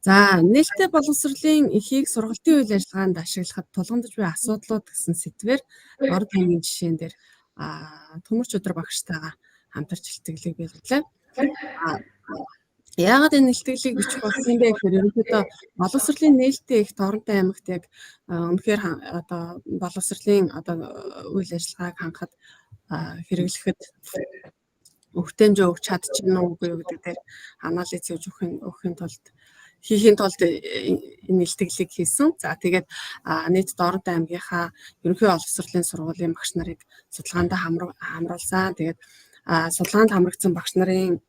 За, нээлттэй боловсролын эхийг сургалтын үйл ажиллагаанд ашиглахад тулгамдж буй асуудлууд гэсэн сэдвээр дор томьёо жишээн дээр төмөрч өдөр багштайгаа хамтарч хэлцэглэгийг биелүүлээ. Яагаад энэ нэлтгэлийг бичих болсон юм бэ гэхээр ерөнхийдөө боловсролын нээлттэй их Торонто аймагт яг үнэхээр одоо боловсролын одоо үйл ажиллагааг хангахад хэрэглэхэд өгтөмжөө өгч чадчихна уугүй юу гэдэг дээр анализ хийж өгөхийн тулд хийхийн тулд энэ нэлтгэлийг хийсэн. За тэгээд нийт Торонто аймгийнхаа ерөнхий боловсролын сургуулийн багш нарыг судалгаанд хамруулсан. Тэгээд судалгаанд хамрагдсан багш нарын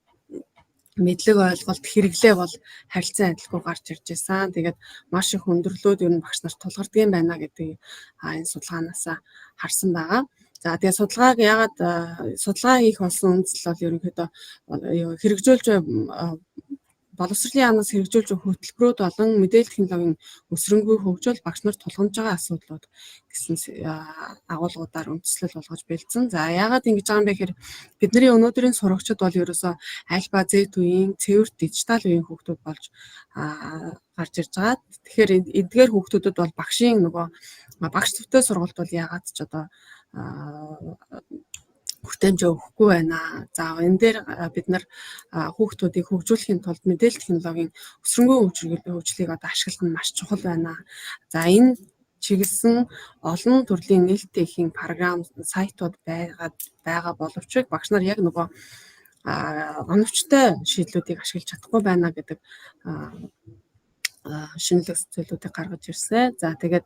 мэдлэг ойлголт хэрэглээ бол харилцан адилгүй гарч ирж байсан. Тэгээд маш их өндөрлөөд ер нь багш нарт тулгардаг юм байна гэдгийг энэ судалгаанаас харсан байгаа. За тэгээд судалгааг яагаад судалгаа хийх болсон үндэслэл бол ерөнхийдөө хэрэгжүүлж боловсролын яамнаас хэрэгжүүлж хөтөлбөрүүд болон мэдээлэл технологийн өсрөнгүй хөгжил багш нарт тулгамж байгаа асуудлууд гэсэн агуулгуудаар үндэслэл болгож бэлдсэн. За яагаад ингэж байгаа юм бэ гэхээр бидний өнөөдрийн сурагчид бол ерөөсөө альфа, Z үеийн цэвэр дижитал үеийн хүүхдүүд болж гарч ирж байгаа. Тэгэхээр эдгээр хүүхдүүдэд бол багшийн нөгөө багш төвтэй сургалт бол яагаад ч одоо хүртээмж өгөхгүй байна. За энэ дээр бид нар хүүхдүүдийг хөгжүүлэхийн тулд мэдээлэл технологийн өсрөнгүй хөгжлийг одоо ашиглах нь маш чухал байна. За энэ чиглэсэн олон төрлийн нээлттэй ихийн програм, сайтууд байгаа боловч багш нар яг нөгөө оновчтой шийдлүүдийг ашиглаж чадахгүй байна гэдэг шинэлэг зүйлүүдийг гаргаж ирсэн. За тэгээд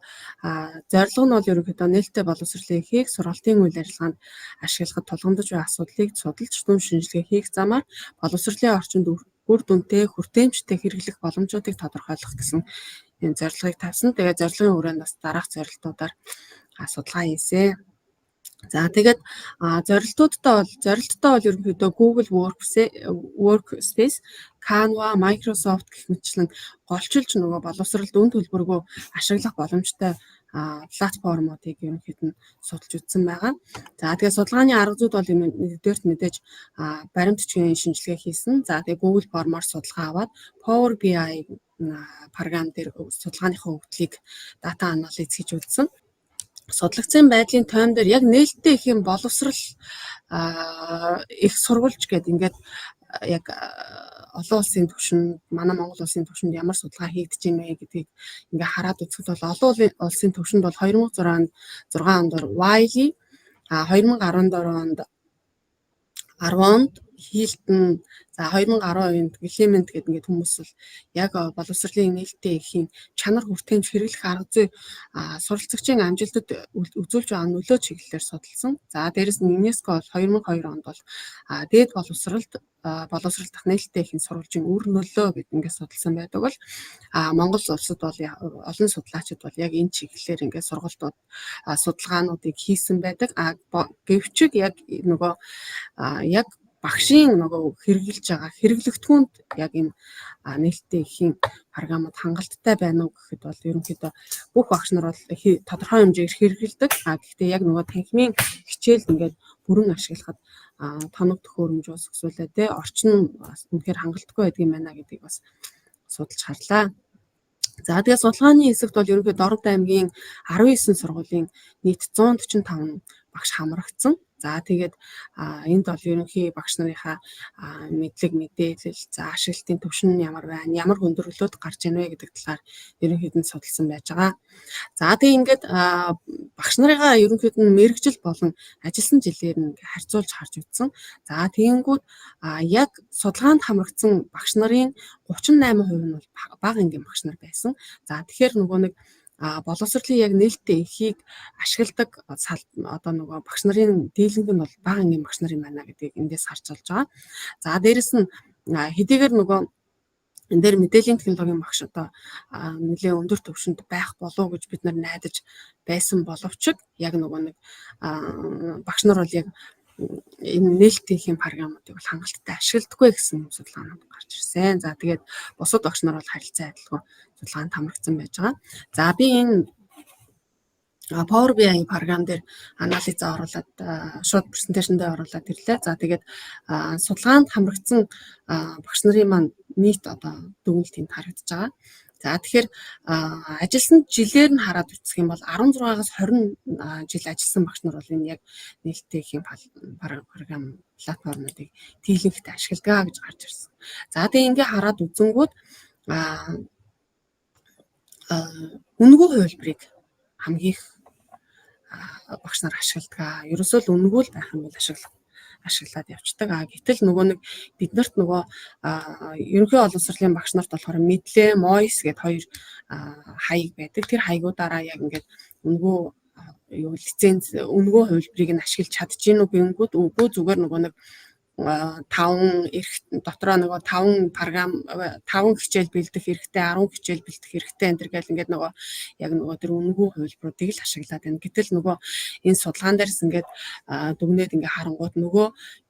зорилго нь бол ерөнхийдөө нээлттэй боловсролын эхийг сургалтын үйл ажиллагаанд ашиглахад тулгамдж буй асуудлыг судалж түн шинжилгээ хийх замаар боловсролын орчинд үр дүнтэй хүртээмжтэй хэрэглэх боломжуудыг тодорхойлох гэсэн энэ зорилгыг тавьсан. Тэгээд зорилгын хүрээнд бас дараах зорилтуудаар судалгаа хийсэн. За тэгээд зорилттой бол ерөнхийдөө Google Workspace, Canva, Microsoft гэх мэтчлэн голчилж нөгөө боловсролд үн төлбөргүй ашиглах боломжтой платформуудыг ерөнхийдөө судалж үзсэн байгаа. За тэгээд судалгааны арга зүйд бол нэгдүгээрт мэдээж баримтчгийн шинжилгээ хийсэн. За тэгээд Google формоор судалгаа аваад Power BI програм дээр судалгааныхаа өгдлийг дата анализ хийж үзсэн. Судлагдсан байдлын тойм дээр яг нээлттэй их юм боловсрал их сурвалж гэдэг ингээд яг олон улсын түвшинд манай Монгол улсын түвшинд ямар судалгаа хийгдэж байна гэдгийг ингээ хараад үзэхэд бол олон улсын түвшинд бол 2006 онд Wiley 2014 онд Hilton, за 2012 онд Clement гэдэг ингээд хүмүүс бол яг боловсролын нээлттэй ихийн чанар хүртээмж хэрэглэх арга зүй суралцагчийн амжилтад үзүүлж байгаа нөлөө чиглэлээр судалсан. За дээрэс нь UNESCO бол 2002 онд бол дээд боловсрол дах нээлттэй ихийн сурвалжийн үр нөлөө гэдэг ингээд судалсан байдаг бол Монгол улсад бол олон судлаачид бол яг энэ чиглэлээр ингээд сургалтууд судалгаануудыг хийсэн байдаг. Гэвч яг нөгөө яг багшийн нөгөө хэрэгжилж байгаа хэрэглэгдэхүүнд яг энэ нээлттэй ихийн програмууд хангалттай байна уу гэхэд бол ерөнхийдөө бүх багш нар бол тодорхой хэмжээгээр хэрэглэдэг. Гэхдээ яг нөгөө танхимын хичээл ингээд бүрэн ашиглахад тоног төхөөрөмж ус өсвөлээ орчин үнэхээр хангалттай байдаг юм байна гэдгийг бас судалж харлаа. За тэгээд судалгааны хэсэгт бол ерөнхийдөө Торонто аймгийн 19 сургуулийн нийт 145 багш хамрагдсан. За тэгээд энд бол ерөнхий багш нарынхаа мэдлэг мэдээлэл, за ашиглалтын түвшин нь ямар байна, ямар хөндрөлөд гарч ийнэ гэдэг талаар ерөнхийдөө судалсан байж байгаа. За тэгээд ингээд багш нарыгаа ерөнхийдөө мэргэжил болон ажилласан жилээр нь харьцуулж харж үзсэн. За тэгэнгүүт яг судалгаанд хамрагдсан багш нарын 38% нь бол бага ангийн багш нар байсан. За тэгэхээр нөгөө нэг боловсролын яг нээлттэй эхийг ашигладаг одоо нөгөө багш нарын дийлэнх нь бол бага ангийн багш нар юм байна гэдгийг эндээс харж болж байгаа. За дээрэс нь хэдийгээр нөгөө энэ дээр мэдээллийн технологийн багш одоо нэлээд өндөр түвшинд байх болов гэж бид нар найдаж байсан боловч яг нөгөө нэг багш нар бол яг энэ нээлттэй ихийн програмуудыг бол хангалттай ашигладаггүй гэсэн судалгаанууд гарч ирсэн. За тэгээд бусад багш нар бол харилцан адилгүй судалгаанд хамрагдсан байж байгаа. За би энэ Power BI програм дээр анализаа оруулаад шууд презентацэндээ оруулаад ирлээ. За тэгээд судалгаанд хамрагдсан багш нарын маань нийт одоо дүгнэлт энд харагдаж байгаа. За тэгэхээр ажилласан жилээр нь хараад үзэх юм бол 16-аас 20 жил ажилласан багш нар бол энэ яг нээлттэй их юм програм платформуудыг дийлэнхтэй ашигладаг гэж гарч ирсэн. За тэгээд ингээ хараад үзэнгүүт үнэгүй хувилбарыг хамгийн их багш нар ашигладаг. Ерөөсөө л үнэгүй л байх юм бол ашиглаад явцдаг. Гэтэл нөгөө нэг биднэрт нөгөө ерөнхий олон сургуулийн багш нарт болохоор мэдлээ, MOIS гэдэг хоёр хаяг байдаг. Тэр хаягуудаараа яг ингээд үнэгүй лиценз үнэгүй хувилбарыг нь ашиглаж чадчихэв нүг гингүүд үгүй зүгээр нөгөө нэг 5 дотроо нөгөө 5 програм 5 хичээл бэлдэх хэрэгтэй 10 хичээл бэлдэх хэрэгтэй энэ төр гэл ингээд нөгөө яг нөгөө тэр үнэгүй хувилбаруудыг л ашиглаад байна. Гэтэл нөгөө энэ судалгаан дээрс ингээд дүгнээд ингээд харангууд нөгөө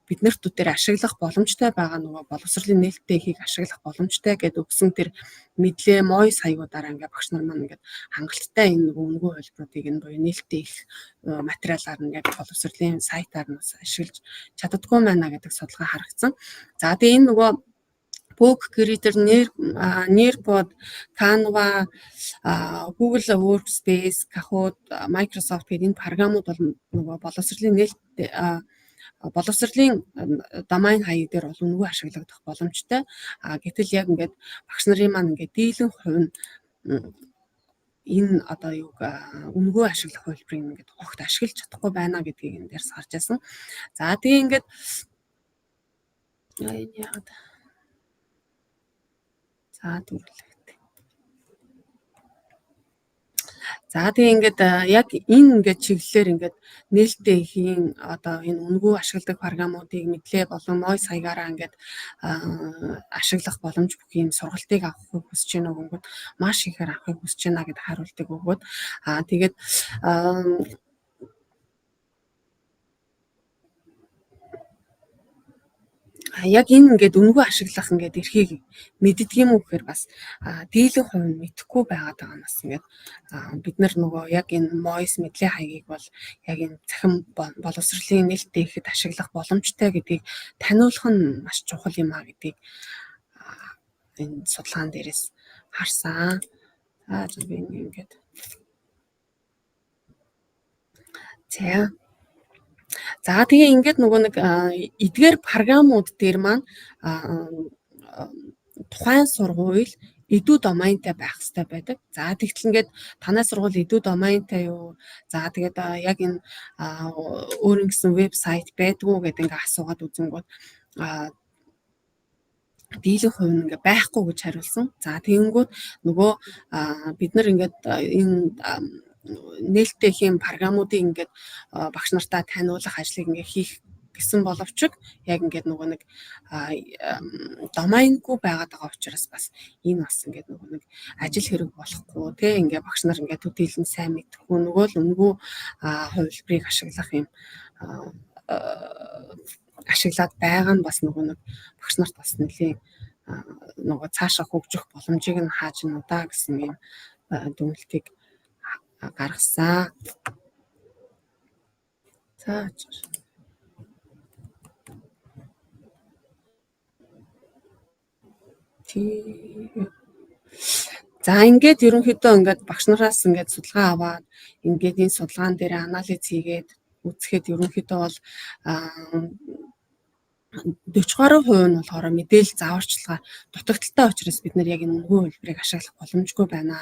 бид нарт дээр ашиглах боломжтой байгаа нөгөө боловсролын нээлттэй ихийг ашиглах боломжтой гэдэг өгсөн тэр мэдлээ MOIS хаягуудаараа ингээд багш нар маань ингээд хангалттай энэ нөгөө үнэгүй хувилбаруудыг энэ буюу нээлттэй их материалаар нь яг боловсролын сайтаар нь ашиглаж чаддаггүй байна гэдэг судалгаа харагдсан. За тэгээ энэ нөгөө Book Creator, Nearpod, Canva, Google Workspace, Kahoot, Microsoft гэдэг энэ програмууд бол нөгөө боловсролын нээлттэй боловсролын домайн хаяг дээр бол үнэгүй ашиглагдах боломжтой. Гэтэл яг ингээд багш нарын маань ингээд дийлэн хувь энэ одоо юг үнэгүй ашиглах хувилбарыг ингээд огт ашиглаж чадахгүй байна гэдгийг энэ дээрс харж байсан. За тэгээ ингээд энэ яг за дүрлээ. За тэгээ ингээд яг энэ ингээд чиглэлээр ингээд нээлттэй ихийн одоо энэ үнэгүй ашигладаг програмуудыг мэдлээ болон MOIS хаягаараа ингээд ашиглах боломж бүх юм сургалтыг авахыг хүсэж байна гэнэ маш ихээр авахыг хүсэж байна гэдэг хариултыг өгөөд тэгээд яг энэ ингээд үнэгүй ашиглах ингээд эрхийг мэддэг юм уу гэхээр бас дийлэн хувь нь мэдэхгүй байгаад байгаа нас ингээд бид нар нөгөө яг энэ MOIS мэдлээ хаягийг бол яг энэ цахим боловсролын нээлттэй ихэд ашиглах боломжтой гэдгийг таниулах нь маш чухал юм а гэдгийг энэ судалгаан дээрээс харсан. За би ингээд за тэгээ ингээд нөгөө нэг эдгээр програмууд дээр маань тухайн сургууль эдүү домайнтай байх хэрэгтэй байдаг. За тэгтэл ингээд танай сургууль эдүү домайнтай юу? За тэгээд яг энэ өөрийн гэсэн вебсайт байдгүй гэдэг ингээд асуугаад үзэнгүүт дийлэн хувь нь ингээд байхгүй гэж хариулсан. За тэгэнгүүт нөгөө бид нар ингээд энэ нээлттэй хэм програмуудыг ингээд багш нартаа таниулах ажлыг ингээд хийх гэсэн боловч яг ингээд нөгөө нэг домайнгүй байгаад байгаа учраас бас энэ бас ингээд нөгөө нэг ажил хэрэг болохгүй тий ингээд багш нар ингээд төдийлөн сайн мэдхгүй нөгөө л үнэгүй хувилбарыг ашиглах юм ашиглаад байгаа нь бас нөгөө нэг багш нарт бас нэлийн нөгөө цаашаа хөгжих боломжийг нь хааж нь удаа гэсэн юм дүгнэлтийг гаргасан. За ингээд ерөнхийдөө ингээд багш нараас ингээд судалгаа аваад ингээд энэ судалгаан дээр анализ хийгээд үзэхэд ерөнхийдөө бол 40% нь болохоор мэдээлэл зааварчилгаа дутагдaltaй учраас бид нар яг энэ үнэгүй хувилбарыг ашиглах боломжгүй байна.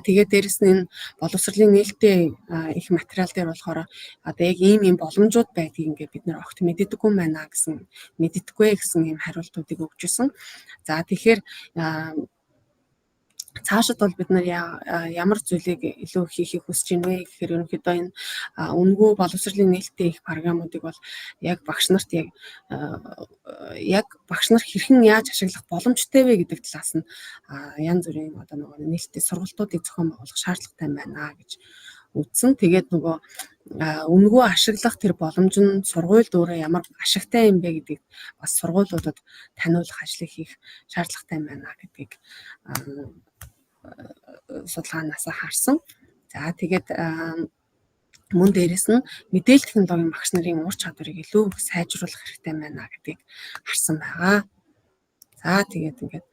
Тэгээд дээрэс нь энэ боловсролын нээлттэй их материал дээр болохоор одоо яг ийм боломжууд байдгийг ингээд бид нар огт мэддэггүй байна гэсэн юм хариултуудыг өгч ирсэн. За тэгэхээр цаашид бол бид нар ямар зүйлийг илүү хийхийг хүсэж байна вэ гэхээр ерөнхийдөө энэ үнэгүй боловсролын нээлттэй их програмуудыг бол яг багш нарт яг багш нар хэрхэн яаж ашиглах боломжтой вэ гэдэг талаас нь янз бүрийн одоо нөгөө нээлттэй сургалтуудыг зохион байгуулах шаардлагатай байна гэж үзсэн. Тэгээд нөгөө үнэгүй ашиглах тэр боломж нь сургуульд өөрөө ямар ашигтай юм бэ гэдгийг бас сургуулиудад таниулах ажлыг хийх шаардлагатай байна гэдгийг судалгаанаас харсан. За тэгээд мөн дээрэс нь мэдээлэл технологийн багш нарын ур чадварыг илүү их сайжруулах хэрэгтэй байна гэдгийг харсан байгаа. За тэгээд ингээд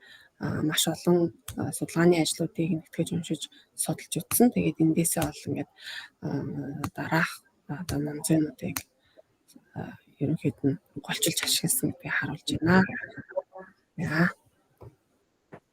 маш олон судалгааны ажлуудыг нэгтгэж уншиж судалж үзсэн. Тэгээд эндээсээ бол ингээд дараах одоо номзоонуудыг ерөнхийд нь голчилж ашигласан гэдгийг харуулж байна.